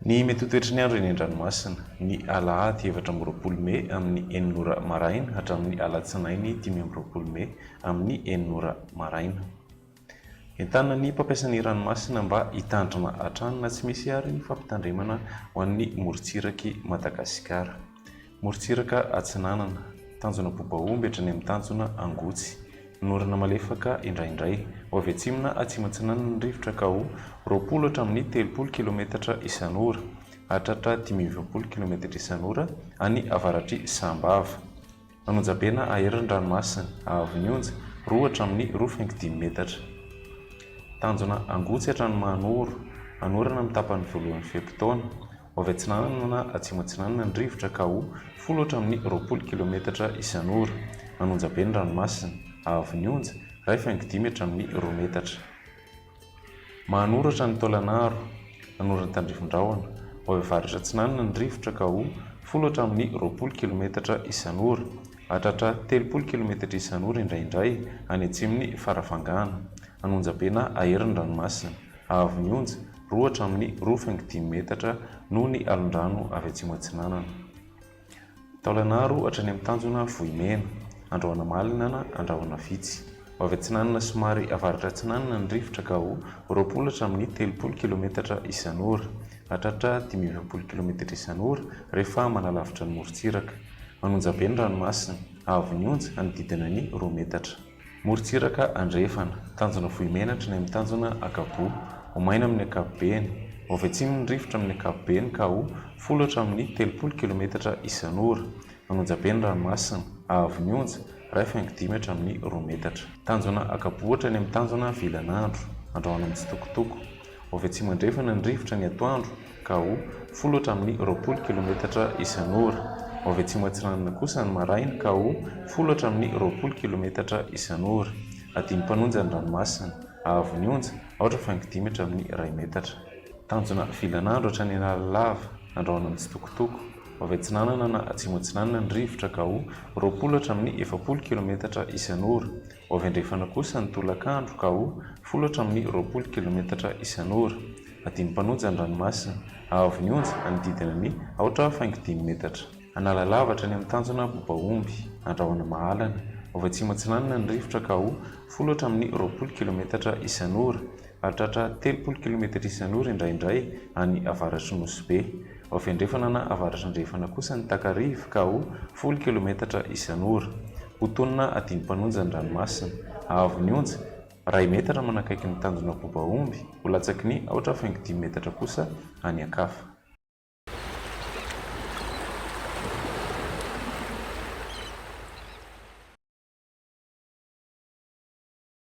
Ny mety ho toetry ny andro eny an-dranomasina ny alahady 7 Mey amin'ny 9 maraina hatramin'ny alatsinainy 5 Mey amin'ny 9 maraina. Entanina ny mpampiasa ny ranomasina mba hitandrina hatrany na tsy misy ary ny fampitandremana ho an'ny morontsirak'i Madagasikara. Morontsiraka Atsinanana, tanjona Bobaomby hatrany amin'ny tanjona Angotsy. Norana malefaka indraindray ho avy atsimona atsimon'Atsinanana ny rivotra ka ho 20 hatramin'ny 30 kilometatra isan'ora, hatratra 520 kilometatra isan'ora any avaratry Sambava. Manonjabena aheriny ranomasina ahavon'ny onja 2 hatramin'ny 2.5 metatra. Tanjona Angotsy hatrany Manoro, anorana amin'ny tapany voalohan'ny fepitaona. Ho avy Atsinanana na atsimo-Atsinanana ny rivotra ka ho 10 hatramin'ny 20 kilometatra isan'ora. Manonjabeny ranomasina ahavon'ny onja 2.5 hatramin'ny 2 metatra. Manoratra ny Tolagnaro, anorany Tandrifin-drahona. Ho avy avaratra Atsinanana ny rivotra ka ho 10 hatramin'ny 20 kilometatra isan'ora, hatratra 30 kilometatra isan'ora indraindray any atsimon'ny Farafangana. Anonjabena aheriny ranomasina ahavon'ny onja 2 hatramin'ny 2.5 metatra noho ny alon-drano avy atsimo-Atsinanana. Tolagnaro hatrany amin'ny tanjona Vohimena, Andrahoana Malina na Andrahoana Vitsy. Ho avy Atsinanana somary avaratra Atsinanana ny rivotra ka ho 20 hatramin'ny 30 kilometatra isan'ora, hatratra 520 kilometatra isan'ora rehefa manalavitra ny morontsiraka. Manonjabeny ranomasina ahavon'ny onja anodidina ny 2 metatra. Morontsiraka Andrefana, tanjona Vohimena hatrany amin'ny tanjona Akabo, ho maina amin'ny ankapobeny. Ho avy atsimo ny rivotra amin'ny ankapobeny ka ho 10 hatramin'ny 30 kilometatra isan'ora. Manonjabeny ranomasina ahavon'ny onja 2.5 hatramin'ny 2 metatra. Tanjona Akabo hatrany amin'ny tanjona Vilanandro, andrahoana amin'ny Tsitokotoko. Ho avy atsimo Andrefana ny rivotra ny atoandro ka ho 10 hatramin'ny 20 kilometatra isan'ora. Ho avy atsimo Atsinanana kosa ny maraina ka ho 10 hatramin'ny 20 kilometatra isan'ora. Adiny mpanonja ny ranomasina ahavon'ny onja 2.5 hatramin'ny 2 metatra. Tanjona Vilanandro hatrany Analalava, andrahoana amin'ny Tsitokotoko. Ho avy Atsinanana na atsimo-Atsinanana ny rivotra ka ho 20 hatramin'ny 70 kilometatra isan'ora. Ho avy Andrefana kosa ny Tolakandro ka ho 10 hatramin'ny 20 kilometatra isan'ora. Adiny mpanonja ny ranomasina ahavon'ny onja anodidina ny 2.5 metatra. Analalava hatrany amin'ny tanjona Bobaomby, andrahoana Mahalana. Ho avy atsimo-Atsinanana ny rivotra ka ho 10 hatramin'ny 20 kilometatra isan'ora, hatratra 30 kilometatra isan'ora indraindray any avaratry Nosy. Ho avy Andrefana na avaratry Andrefana kosa ny Takariva ka ho 10 kilometatra isan'ora. Hotonina adiny mpanonja ny ranomasina ahavon'ny onja 2 metatra manakaiky ny tanjona Bobaomby, ho latsaky ny 2.5 metatra kosa any ankafa.